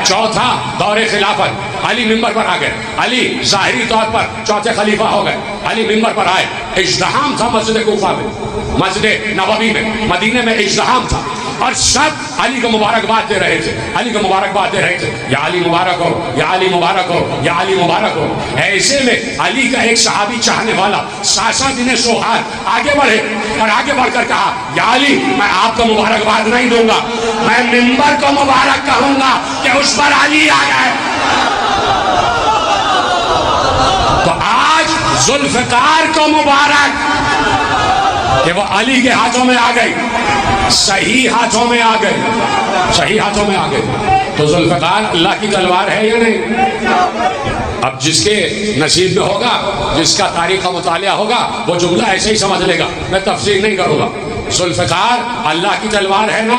چوتھا دور خلافت، علی ممبر پر آ گئے، علی ظاہری طور پر چوتھے خلیفہ ہو گئے، علی ممبر پر آئے، ازدحام تھا مسجد کوفہ میں، مسجد نبوی میں، مدینے میں ازدحام تھا، اور سب علی کو مبارکباد دے رہے تھے، علی کو مبارکباد دے رہے تھے، یا علی مبارک ہو، یا علی مبارک ہو، یا علی مبارک ہو۔ ایسے میں علی کا ایک صحابی چاہنے والا ساسا بن سوہار آگے بڑھے اور آگے بڑھ کر کہا، یا علی میں آپ کو مبارکباد نہیں دوں گا، میں ممبر کو مبارک کہوں گا کہ اس پر علی آ گئے۔ تو آج ذوالفقار کو مبارک کہ وہ علی کے ہاتھوں میں آ گئی، صحیح ہاتھوں میں آ گئی، صحیح ہاتھوں میں آ گئی۔ تو ذوالفقار اللہ کی تلوار ہے یا نہیں؟ اب جس کے نصیب میں ہوگا، جس کا تاریخ کا مطالعہ ہوگا، وہ جملہ ایسے ہی سمجھ لے گا، میں تفسیر نہیں کروں گا۔ ذوالفقار اللہ کی تلوار ہے نا،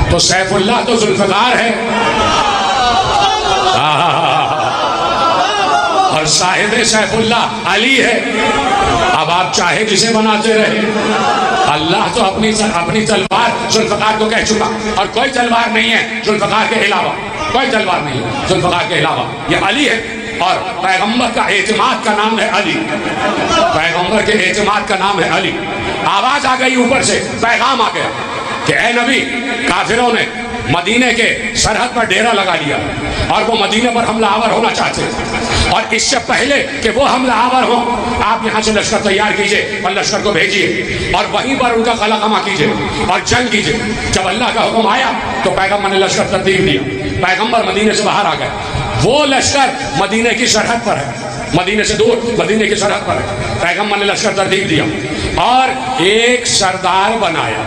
تو سیف اللہ تو ذوالفقار ہے، اور صاحب سیف اللہ علی ہے۔ اب آپ چاہے جسے بناتے رہے، اللہ تو اپنی تلوار ذوالفقار کو کہہ چکا، اور کوئی تلوار نہیں ہے ذوالفقار کے علاوہ، کوئی تلوار نہیں ہے ذوالفقار کے علاوہ، یہ علی ہے۔ اور پیغمبر کا اعتماد کا نام ہے علی، پیغمبر کے اعتماد کا نام ہے علی۔ آواز آ گئی اوپر سے، پیغام آ گیا کہ اے نبی، کافروں نے مدینے کے سرحد پر ڈیرا لگا لیا اور وہ مدینے پر حملہ آور ہونا چاہتے ہیں، اور اس سے پہلے کہ وہ حملہ آور ہوں آپ یہاں سے لشکر تیار کیجئے اور لشکر کو بھیجیے اور وہیں پر ان کا قلع قمع کیجئے اور جنگ کیجئے۔ جب اللہ کا حکم آیا تو پیغمبر نے لشکر ترتیب دیا، پیغمبر مدینے سے باہر آ گئے، وہ لشکر مدینے کی سرحد پر ہے، مدینے سے دور مدینے کی سرحد پر ہے، پیغمبر نے لشکر ترتیب دیا اور ایک سردار بنایا،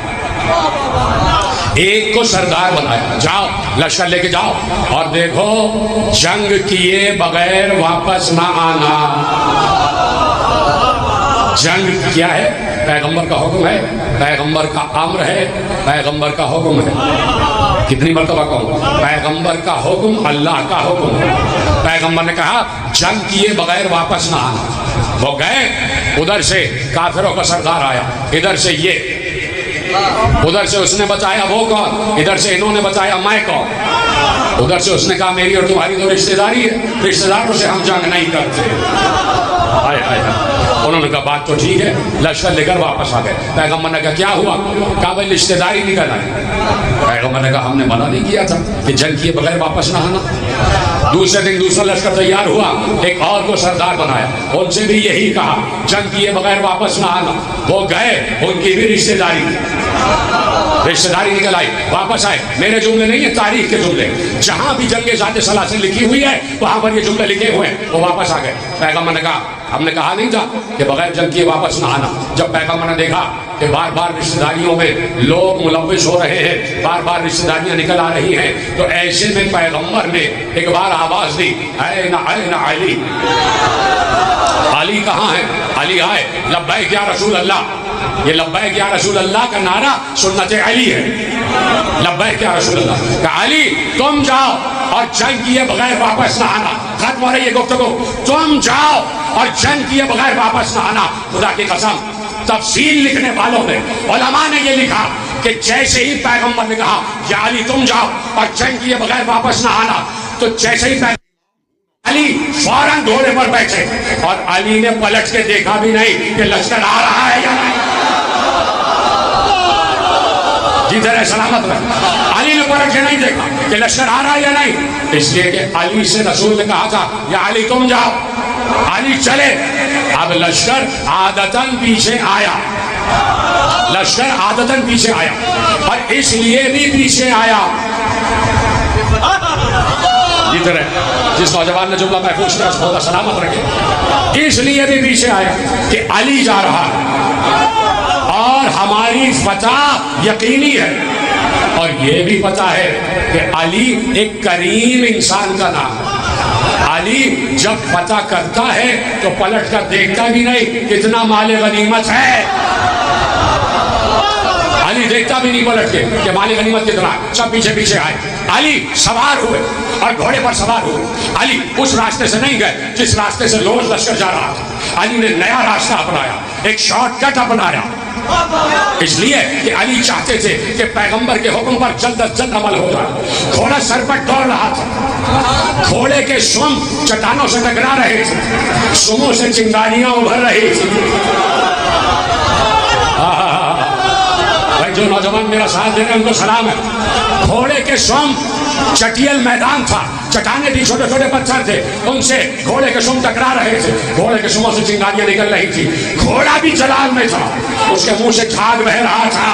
ایک کو سردار بنایا، جاؤ لشکر لے کے جاؤ اور دیکھو جنگ کیے بغیر واپس نہ آنا۔ جنگ کیا ہے؟ پیغمبر کا حکم ہے، پیغمبر کا امر ہے، پیغمبر کا حکم ہے۔ کتنی مرتبہ کہوں، پیغمبر کا حکم اللہ کا حکم ہے۔ پیغمبر نے کہا جنگ کیے بغیر واپس نہ آنا۔ وہ گئے، ادھر سے کافروں کا سردار آیا، ادھر سے یہ، ادھر سے اس نے بتایا وہ کون، ادھر سے انہوں نے بتایا میں کون، ادھر سے اس نے کہا میری اور تمہاری تو رشتہ داری ہے، رشتہ داروں سے ہم جنگ نہیں کرتے۔ انہوں نے کہا بات تو ٹھیک ہے، لشکر لے کر واپس آ گئے۔ پیغمبر نے کہا کیا ہوا؟ کہا بھائی رشتہ داری نکل آئی۔ پیغمبر نے کہا ہم نے منع نہیں کیا تھا کہ جنگ کیے بغیر واپس نہ آنا۔ دوسرے دن دوسرا لشکر تیار ہوا، ایک اور کو سردار بنایا، ان سے بھی یہی کہا جنگ کیے بغیر واپس نہ آنا۔ وہ گئے، ان کی بھی رشتہ داری نکل آئی، واپس آئے۔ میرے جملے نہیں ہیں، تاریخ کے جملے، جہاں بھی جنگ ذات سلاسل لکھی ہوئی ہے وہاں پر یہ جملے لکھے ہوئے ہیں۔ وہ واپس آ گئے۔ پیغمبر نے کہا ہم نے کہا نہیں تھا کہ بغیر جنگ کیے واپس نہ آنا۔ جب پیغمبر نے دیکھا کہ بار بار رشتہ داریوں میں لوگ ملوث ہو رہے ہیں، بار بار رشتہ داریاں نکل آ رہی ہیں، تو ایسے میں پیغمبر نے ایک بار آواز دی، این علی، علی کہاں ہے؟ علی آئے، لبیک یا رسول اللہ۔ یہ لبیک یا رسول اللہ کا نعرہ سنت علی ہے، لبیک یا رسول اللہ۔ کہ علی تم جاؤ اور جنگ کیے بغیر واپس نہ آنا۔ ختم ہو رہی ہے گفتگو، تم جاؤ اور جنگ کیے بغیر واپس نہ آنا۔ خدا کی قسم، تفصیل لکھنے والوں نے، علماء نے یہ لکھا کہ جیسے ہی پیغمبر نے کہا یا علی تم جاؤ اور جنگ کیے بغیر واپس نہ آنا، تو جیسے ہی علی فوراً گھوڑے پر بیٹھے، اور علی نے پلٹ کے دیکھا بھی نہیں کہ لشکر آ رہا ہے یا نہیں۔ جدھر ہے سلامت رہے، علی نے پلٹ کے نہیں دیکھا کہ لشکر آ رہا ہے یا نہیں، اس لیے کہ علی سے رسول نے کہا تھا یا علی تم جاؤ۔ علی چلے، اب لشکر عادتاً پیچھے آیا، لشکر عادتاً پیچھے آیا، اور اس لیے بھی پیچھے آیا، جدھر ہے جس نوجوان نے جملہ محفوظ کیا خدا سلامت رکھے، اس لیے بھی پیچھے آیا کہ علی جا رہا ہے اور ہماری فتح یقینی ہے، اور یہ بھی پتا ہے کہ علی ایک کریم انسان کا نام ہے۔ علی جب فتح کرتا ہے تو پلٹ کر دیکھتا بھی نہیں کتنا مال غنیمت ہے، علی دیکھتا بھی نہیں پلٹ کے کہ مال غنیمت کتنا ہے، سب پیچھے پیچھے آئے۔ علی سوار ہوئے اور گھوڑے پر سوار ہوئے، علی اس راستے سے نہیں گئے جس راستے سے روز لشکر جا رہا تھا، علی نے نیا راستہ اپنایا، ایک شارٹ کٹ اپنایا، اس لیے کہ علی چاہتے تھے کہ پیغمبر کے حکم پر جلد از جلد عمل ہو جائے۔ گھوڑا سر پر دوڑ رہا تھا، گھوڑے کے سم چٹانوں سے ٹکرا رہے تھے، سموں سے چنگاریاں ابھر رہی تھی۔ بھائی جو نوجوان میرا ساتھ دے رہے ہیں ان کو سلام ہے۔ گھوڑے کے سم چٹیل میدان تھا، چٹانیں تھی، چھوٹے چھوٹے پتھر تھے، ان سے گھوڑے کے سم ٹکرا رہے تھے، گھوڑے کے سموں سے چنگاریاں نکل رہی تھی، گھوڑا بھی جلال میں تھا، اس کے منہ سے جھاگ بہہ رہا تھا،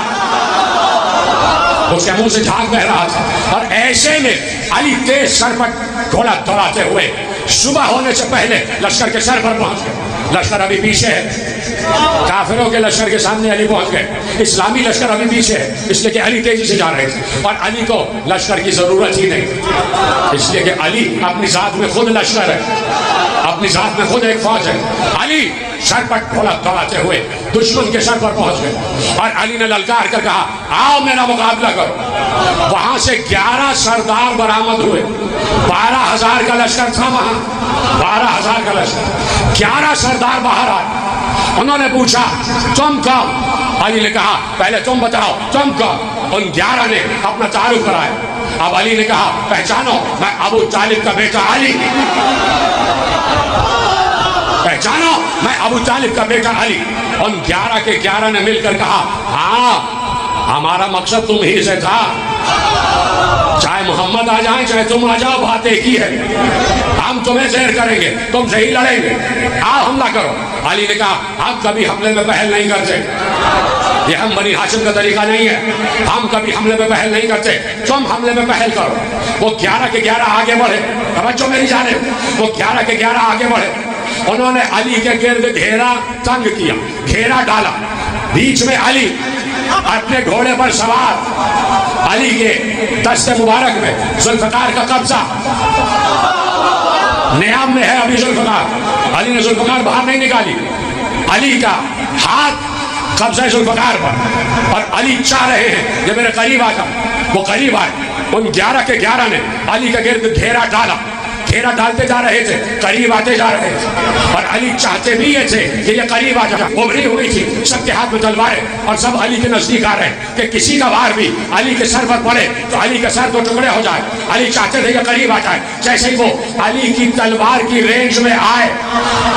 اس کے منہ سے جھاگ بہہ رہا تھا۔ اور ایسے میں علی تیز سر پر گھوڑا دوڑاتے ہوئے صبح ہونے سے پہلے لشکر کے سر پر پہنچ گئے۔ لشکر ابھی پیچھے ہے، کافروں کے لشکر کے سامنے علی پہنچ گئے، اسلامی لشکر ابھی پیچھے ہے، اس لیے کہ علی تیزی سے جا رہے تھے اور علی کو لشکر کی ضرورت ہی نہیں، اس لیے کہ علی اپنی ذات میں خود لشکر ہے، اپنی ذات میں خود ایک فوج ہے۔ علی سر پر گھوڑا دوڑاتے ہوئے دشمن کے سر پر پہنچ گئے اور علی نے للکار کر کہا آؤ میرا مقابلہ کرو۔ وہاں سے 11 سردار برآمد ہوئے، 12,000 کا لشکر تھا وہاں، 12,000 کا لشکر، 11 سردار باہر آئے۔ انہوں نے پوچھا تم کون؟ علی نے کہا پہلے تم بتاؤ تم کون؟ ان 11 نے اپنا تعارف کرایا۔ اب علی نے کہا پہچانو میں ابو طالب کا بیٹا علی، پہچانو میں ابو طالب کا بیٹا علی۔ ان 11 کے 11 نے مل کر کہا ہاں ہمارا مقصد تم ہی سے تھا، چاہے محمد آ جائیں چاہے تم آ جاؤ بات ایک ہی ہے، ہم تمہیں زیر کریں گے، تم سے ہی لڑیں گے، آؤ حملہ کرو۔ علی نے کہا ہم کبھی حملے میں پہل نہیں کرتے، یہ ہم بنی ہاشم کا طریقہ نہیں ہے، ہم کبھی حملے میں پہل نہیں کرتے، تم حملے میں پہل کرو۔ وہ 11 کے 11 آگے بڑھے، توجہ میری جانب، وہ 11 کے 11 آگے بڑھے، انہوں نے علی کے گرد گھیرا تنگ کیا، گھیرا ڈالا، بیچ میں علی اپنے گھوڑے پر سوار، علی کے دست مبارک میں ذوالفقار کا قبضہ، نیام میں ہے ابھی ذوالفقار، علی نے ذوالفقار باہر نہیں نکالی، علی کا ہاتھ قبضہ ذوالفقار پر، اور علی چاہ رہے ہیں کہ میرے قریب آ جا، وہ قریب آئے۔ ان 11 کے 11 نے علی کے گرد گھیرا ڈالا، گھیرا ڈالتے جا رہے تھے، قریب آتے جا رہے تھے، اور علی چاہتے بھی یہ تھے کہ یہ قریب آ جائے۔ ابھری ہوئی تھی، سب کے ہاتھ میں تلواریں، اور سب علی کے نزدیک آ رہے ہیں کہ کسی کا وار بھی علی کے سر پر پڑے تو علی کا سر تو ٹکڑے ہو جائے۔ علی چاہتے تھے کہ قریب آ جائے، جیسے ہی وہ علی کی تلوار کی رینج میں آئے،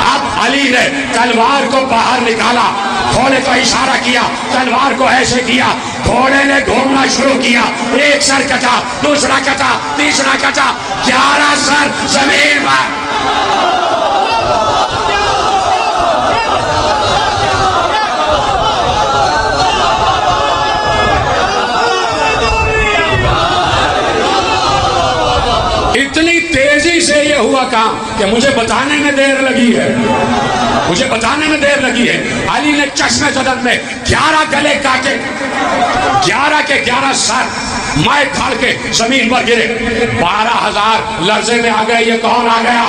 اب علی نے تلوار کو باہر نکالا، گھوڑے کو اشارہ کیا، تلوار کو ایسے کیا، گھوڑے نے گھومنا شروع کیا، ایک سر کٹا، دوسرا کٹا، تیسرا کٹا، 11 سر زمین پر۔ اتنی تیزی سے یہ ہوا کام کہ مجھے بتانے میں دیر لگی ہے، مجھے بتانے میں دیر لگی ہے۔ علی نے چشمے زدن میں 11 گلے کاٹے، 11 کے 11 سر مائے کھاڑ کے زمین پر گرے، 12,000 لرزے میں آ گئے۔ یہ کون آ گیا؟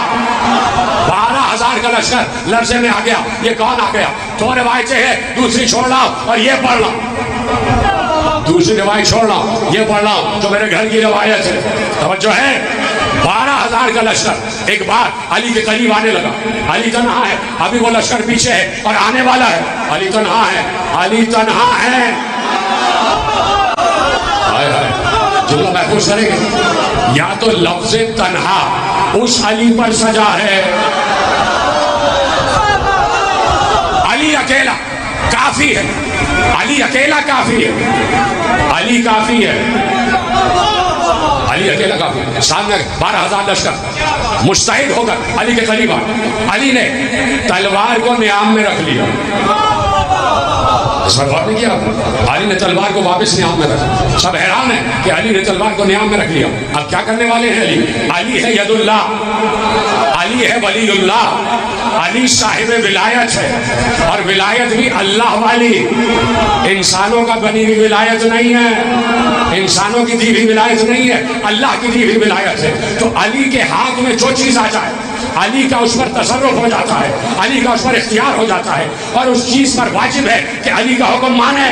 12,000 کا لشکر لرزے میں آ گیا، یہ کون آ گیا؟ 2 روایتیں ہیں، دوسری چھوڑ لاؤ اور یہ پڑھ لاؤ، دوسری روایت چھوڑ لاؤ یہ پڑھ لاؤ جو میرے گھر کی روایت ہے، توجہ ہے۔ 12,000 کا لشکر ایک بار علی کے قریب آنے لگا، علی تنہا ہے، ابھی وہ لشکر پیچھے ہے اور آنے والا ہے، علی تنہا ہے، علی تنہا ہے۔ جملہ محفوظ کریں گے، یا تو لفظ تنہا اس علی پر سجا ہے، علی اکیلا کافی ہے، علی اکیلا کافی ہے، علی کافی ہے، علی اکیلا کافی ہے۔ سامنے 12,000 لشکر مستعد ہو کر علی کے قریب آئے، علی نے تلوار کو نیام میں رکھ لیا، اس پر غور نہیں کیا، علی نے تلوار کو واپس نیام میں رکھا۔ سب حیران ہیں کہ علی نے تلوار کو نیام میں رکھ لیا، اب کیا کرنے والے ہیں؟ علی ہے ید اللہ، علی ہے ولی اللہ، علی صاحب ولایت ہے، اور ولایت بھی اللہ والی، انسانوں کا بنی ہوئی ولایت نہیں ہے، انسانوں کی دی ہوئی ولایت نہیں ہے، اللہ کی دی ہوئی ولایت ہے۔ تو علی کے ہاتھ میں جو چیز آ جائے علی کا اس پر تصرف ہو جاتا ہے، علی کا اس پر اختیار ہو جاتا ہے، اور اس چیز پر واجب ہے کہ علی کا حکم مانے۔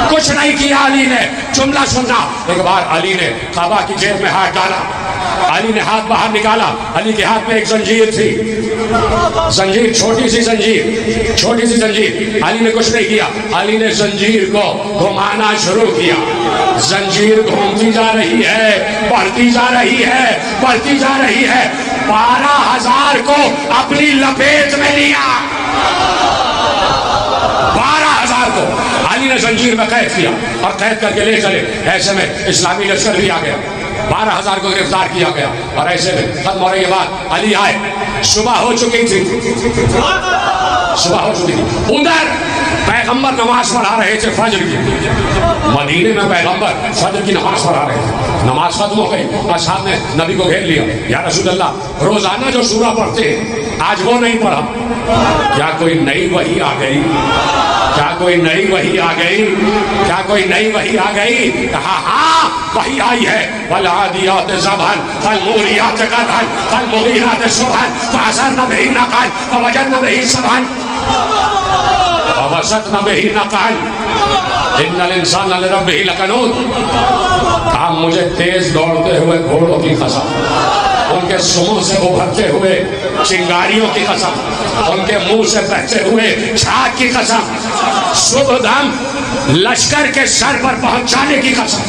کچھ نہیں کیا علی نے، جملہ سننا، ایک بار علی نے کعبہ کی جیب میں ہاتھ ڈالا، علی نے ہاتھ باہر نکالا، علی کے ہاتھ میں ایک زنجیر تھی، زنجیر، چھوٹی سی زنجیر، چھوٹی سی زنجیر، علی نے کچھ نہیں کیا، علی نے زنجیر کو گھمانا شروع کیا، زنجیر گھومتی جا رہی ہے، بڑھتی جا رہی ہے، بڑھتی جا رہی ہے، 12,000 کو اپنی لپیٹ میں لیا، 12,000 کو علی نے زنجیر میں قید کیا اور قید کر کے لے چلے۔ ایسے میں اسلامی لشکر بھی آ گیا، 12,000 کو گرفتار کیا گیا، اور ایسے میں ختم ہو رہی ہے بات، علی آئے، صبح ہو چکی تھی، صبح ہو چکی تھی، ادھر پیغمبر نماز پڑھا رہے تھے فجر کی، مدینے میں پیغمبر فجر کی نماز پڑھا رہے تھے، نماز ختم ہو گئی، اصحاب نے نبی کو گھیر لیا، یا رسول اللہ روزانہ جو سورہ پڑھتے ہیں آج وہ نہیں پڑھا، کیا کوئی نئی وحی آ گئی؟ کیا کوئی نئی وحی آ گئی؟ کیا کوئی نئی وحی آ گئی؟ کہا ہاں وحی آئی ہے، وَالْعَادِيَاتِ ضَبْحًا فَالْمُورِيَاتِ قَدْحًا فَالْمُغِيرَاتِ صُبْحًا فَأَثَرْنَ بِهِ نَقْعًا فَوَجَدْنَ بِهِ سَبْحًا وَوَسَطْنَ بِهِ نَقْعًا إِنَّ الْإِنسَانَ لِرَبِّهِ لَكَنُودٌ۔ کہا مجھے تیز دوڑتے ہوئے گھوڑوں کی قسم، ان کے سموں سے ابھرتے ہوئے چنگاریوں کی قسم، ان کے منہ سے بہتے ہوئے چھاگ کی قسم، صبح دم لشکر کے سر پر پہنچانے کی قسم،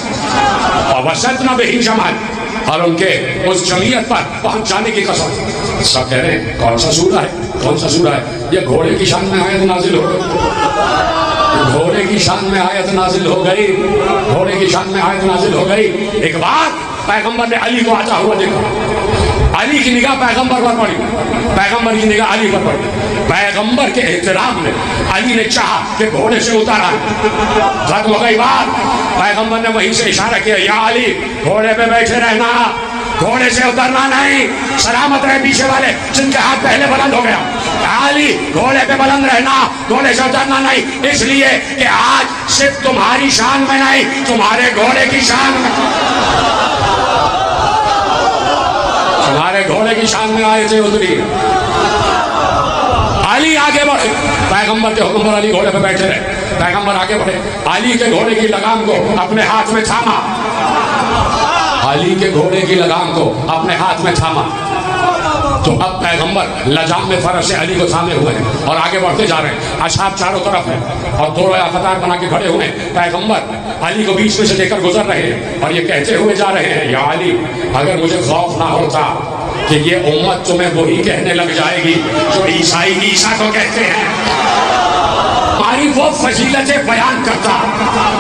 اور وسطنا بہی جماعت، اور ان کے اس جمعیت پر پہنچانے کی قسم۔ سب کہہ رہے ہیں کون سا سورہ ہے، کون سا سورہ ہے؟ یہ گھوڑے کی شان میں آیت نازل ہو گئی، گھوڑے کی شان میں آیت نازل ہو گئی، گھوڑے کی شان میں آیت نازل ہو گئی۔ ایک بار پیغمبر نے علی کو آتا ہوا دیکھا، علی کی نگاہ پیغمبر پر پڑی، پیغمبر کی نگاہ علی پر پڑی، پیغمبر کے احترام میں علی نے چاہا کہ گھوڑے سے اتارا، ختم ہو گئی بات، پیغمبر نے وہیں سے اشارہ کیا، یا علی گھوڑے پہ بیٹھے رہنا، گھوڑے سے اترنا نہیں، سلامت رہے پیچھے والے جن کے ہاتھ پہلے بلند ہو گیا، علی گھوڑے پہ بلند رہنا، گھوڑے سے اترنا نہیں، اس لیے کہ آج صرف تمہاری شان میں نہیں، تمہارے گھوڑے کی شان میں، تمہارے گھوڑے کی شان میں آئے تھے اتری۔ علی آگے بڑھے، پیغمبر کے حکم پر علی گھوڑے پہ بیٹھے رہے، پیغمبر آگے بڑھے، علی کے گھوڑے کی لگام کو اپنے ہاتھ میں تھاما، علی کے گھوڑے کی لگام کو اپنے ہاتھ میں تھاما، تو اب پیغمبر لجام میں فرش سے علی کو تھامے ہوئے ہیں اور آگے بڑھتے جا رہے ہیں، اصحاب چاروں طرف ہیں اور دو قطار بنا کے کھڑے ہوئے ہیں، پیغمبر علی کو بیچ میں سے لے کر گزر رہے ہیں اور یہ کہتے ہوئے جا رہے ہیں، یا علی اگر مجھے خوف نہ ہوتا کہ یہ امت تمہیں وہی کہنے لگ جائے گی جو عیسائی عیسیٰ کو کہتے ہیں، تمہاری وہ فضیلتیں بیان کرتا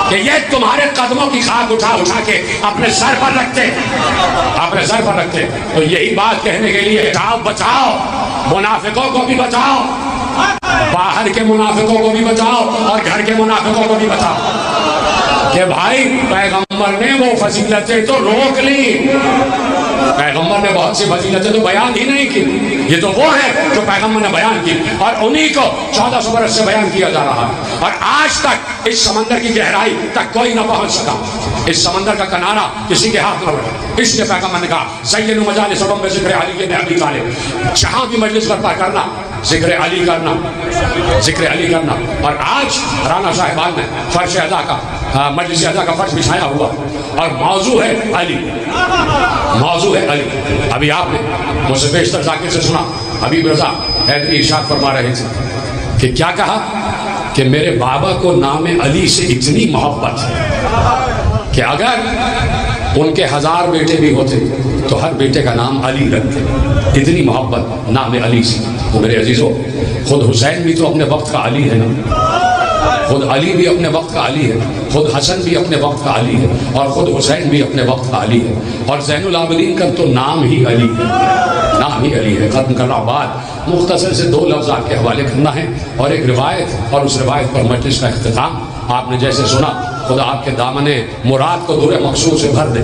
کہ یہ تمہارے قدموں کی خاک اٹھا اٹھا کے اپنے سر پر رکھتے، اپنے سر پر رکھتے، تو یہی بات کہنے کے لیے بچاؤ، منافقوں کو بھی بچاؤ، باہر کے منافقوں کو بھی بچاؤ اور گھر کے منافقوں کو بھی بچاؤ، کہ بھائی پیغمبر نے وہ فضیلتیں تو روک لی، پیغمبر نے بہت سی فضیلتیں تو بیان ہی نہیں کی، یہ تو وہ ہیں جو پیغمبر نے بیان کی اور انہی کو 1400 برس سے بیان کیا جا رہا ہے، اور آج تک اس سمندر کی گہرائی تک کوئی نہ پہنچ سکا، اس سمندر کا کنارہ کسی کے ہاتھ نہ بڑھا، اس لیے پیغمبر نے کہا زینوا مجالسکم بذکر علی بن ابی طالب، جہاں بھی مجلس برپا کرنا ذکر علی کرنا، ذکر علی کرنا، اور آج رانا صاحبان نے فرش ادا کا مجلس ادا کا فرش بچھایا ہوا اور موضوع ہے علی، موضوع ہے علی۔ ابھی آپ نے مجھ سے بیشتر ذاکر سے سنا، حبیب رضا حیدری ارشاد فرما رہے تھے کہ کیا کہا کہ میرے بابا کو نام علی سے اتنی محبت ہے کہ اگر ان کے 1000 بیٹے بھی ہوتے تو ہر بیٹے کا نام علی رکھتے، اتنی محبت نام علی سے۔ وہ میرے عزیزو، خود حسین بھی تو اپنے وقت کا علی ہے نا، خود علی بھی اپنے وقت کا علی ہے، خود حسن بھی اپنے وقت کا علی ہے، اور خود حسین بھی اپنے وقت کا علی ہے، اور زین العابدین کا تو نام ہی علی ہے، نام ہی علی ہے۔ ختم کرنا بعد مختصر سے 2 لفظ آپ کے حوالے کرنا ہے اور ایک روایت، اور اس روایت پر مجلس کا اختتام۔ آپ نے جیسے سنا، خدا آپ کے دامن مراد کو دور مقصود سے بھر دے،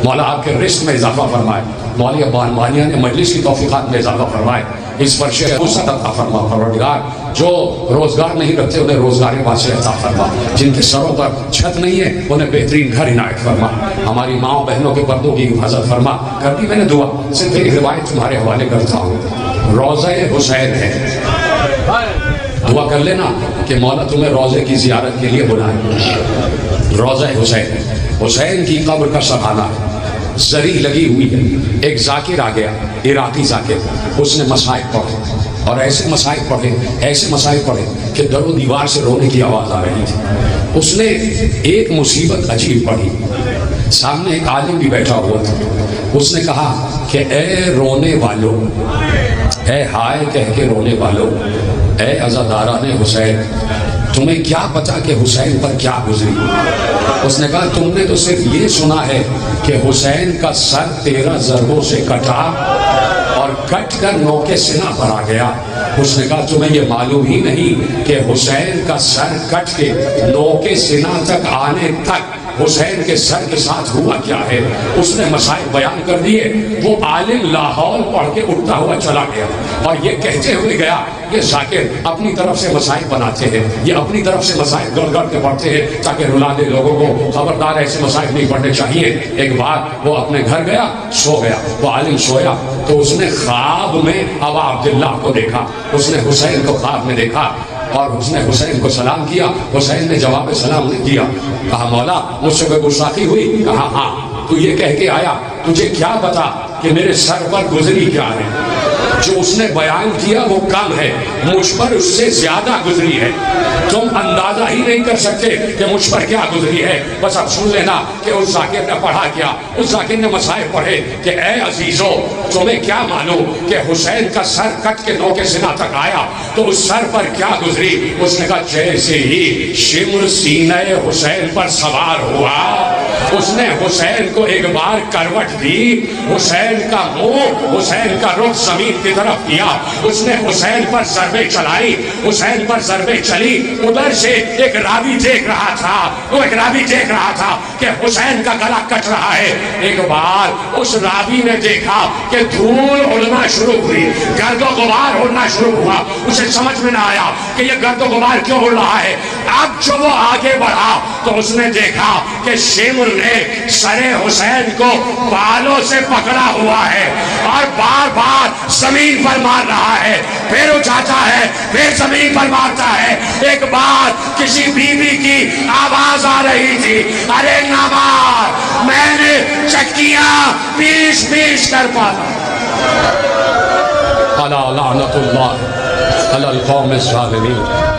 مولا آپ کے رزق میں اضافہ فرمائے، مولا بانیہ نے مجلس کی توفیقات میں اضافہ فرمائے، اس فرش وسعت عطا فرما پروردگار، جو روزگار نہیں رکھتے انہیں روزگار واسع عطا فرما، جن کے سروں پر چھت نہیں ہے انہیں بہترین گھر عنایت فرما، ہماری ماؤں بہنوں کے پردوں کی حفاظت فرما۔ کر دی میں نے دعا، صرف ایک روایت تمہارے حوالے کرتا ہوں، روضہ حسین ہے، دعا کر لینا کہ مولا تمہیں روضے کی زیارت کے لیے بلائے۔ روضہ حسین، حسین کی قبر کا سہانا ہے، زری لگی ہوئی ہے. ایک ذاکر آ گیا، عراقی ذاکر، اس نے مسائل پڑھے اور ایسے مسائل پڑھے کہ در و دیوار سے رونے کی آواز آ رہی تھی. اس نے ایک مصیبت عجیب پڑھی. سامنے ایک عالم بھی بیٹھا ہوا تھا. اس نے کہا کہ اے رونے والو، اے ہائے کہہ کے رونے والو، اے عزاداران حسین، تمہیں کیا پتا کہ حسین پر کیا گزری؟ اس نے کہا تم نے تو صرف یہ سنا ہے کہ حسین کا سر 13 ضربوں سے کٹا اور کٹ کر نوکے سینہ پر آ گیا. اس نے کہا تمہیں یہ معلوم ہی نہیں کہ حسین کا سر کٹ کے نوکے سینہ تک آنے تک حسین کے سر کے ساتھ ہوا کیا ہے. اس نے مسائل بیان کر دیے. وہ عالم لاہور پڑھ کے اٹھتا ہوا چلا گیا اور یہ کہتے ہوئے گیا یہ ذاکر اپنی طرف سے مسائل بناتے ہیں، یہ اپنی طرف سے مسائل گڑ گڑ کے پڑھتے ہیں تاکہ رلا دے لوگوں کو. خبردار ایسے مسائل نہیں پڑھنے چاہیے. ایک بار وہ اپنے گھر گیا، سو گیا. وہ عالم سویا تو اس نے خواب میں ابا عبداللہ کو دیکھا. اس نے حسین کو خواب میں دیکھا اور اس نے حسین کو سلام کیا. حسین نے جواب سلام نہیں دیا. کہا مولا مجھ سے کوئی گستاخی ہوئی؟ کہا ہاں. تو یہ کہہ کے آیا تجھے کیا پتا کہ میرے سر پر گزری کیا ہے؟ جو اس نے بیان کیا وہ کم ہے، مجھ پر اس سے زیادہ گزری ہے. تم اندازہ ہی نہیں کر سکتے کہ مجھ پر کیا گزری ہے. بس اب سن لینا کہ اس ذاکر نے پڑھا کیا. اس ذاکر نے مسائل پڑھے کہ اے عزیزو تمہیں کیا معلوم کہ حسین کا سر کٹ کے نوکے سینہ تک آیا تو اس سر پر کیا گزری؟ اس نے کہا جیسے ہی شمر سینہ حسین پر سوار ہوا اس نے حسین کو ایک بار کروٹ دی. حسین کا منہ، حسین کا رخ زمین کی طرف کیا. اس نے حسین پر ضربیں چلائی. حسین پر ضربیں چلی. ادھر سے ایک راوی دیکھ رہا تھا کہ حسین کا گلا کٹ رہا ہے. ایک بار اس راوی نے دیکھا کہ دھول اڑنا شروع ہوئی، گرد و غبار اڑنا شروع ہوا. اسے سمجھ میں نہ آیا کہ یہ گرد و غبار کیوں اڑ رہا ہے. اب جو وہ آگے بڑھا تو اس نے دیکھا کہ شمر نے سر حسین کو بالوں سے پکڑا ہوا ہے اور بار بار زمین پر مار رہا ہے. پھر اٹھاتا ہے، پھر زمین پر مارتا ہے. ایک بار کسی بیوی کی آواز آ رہی تھی، ارے نہ مار، میں نے چکیاں پیش کر پاتا. الا لعنت اللہ علی القوم الظالمین.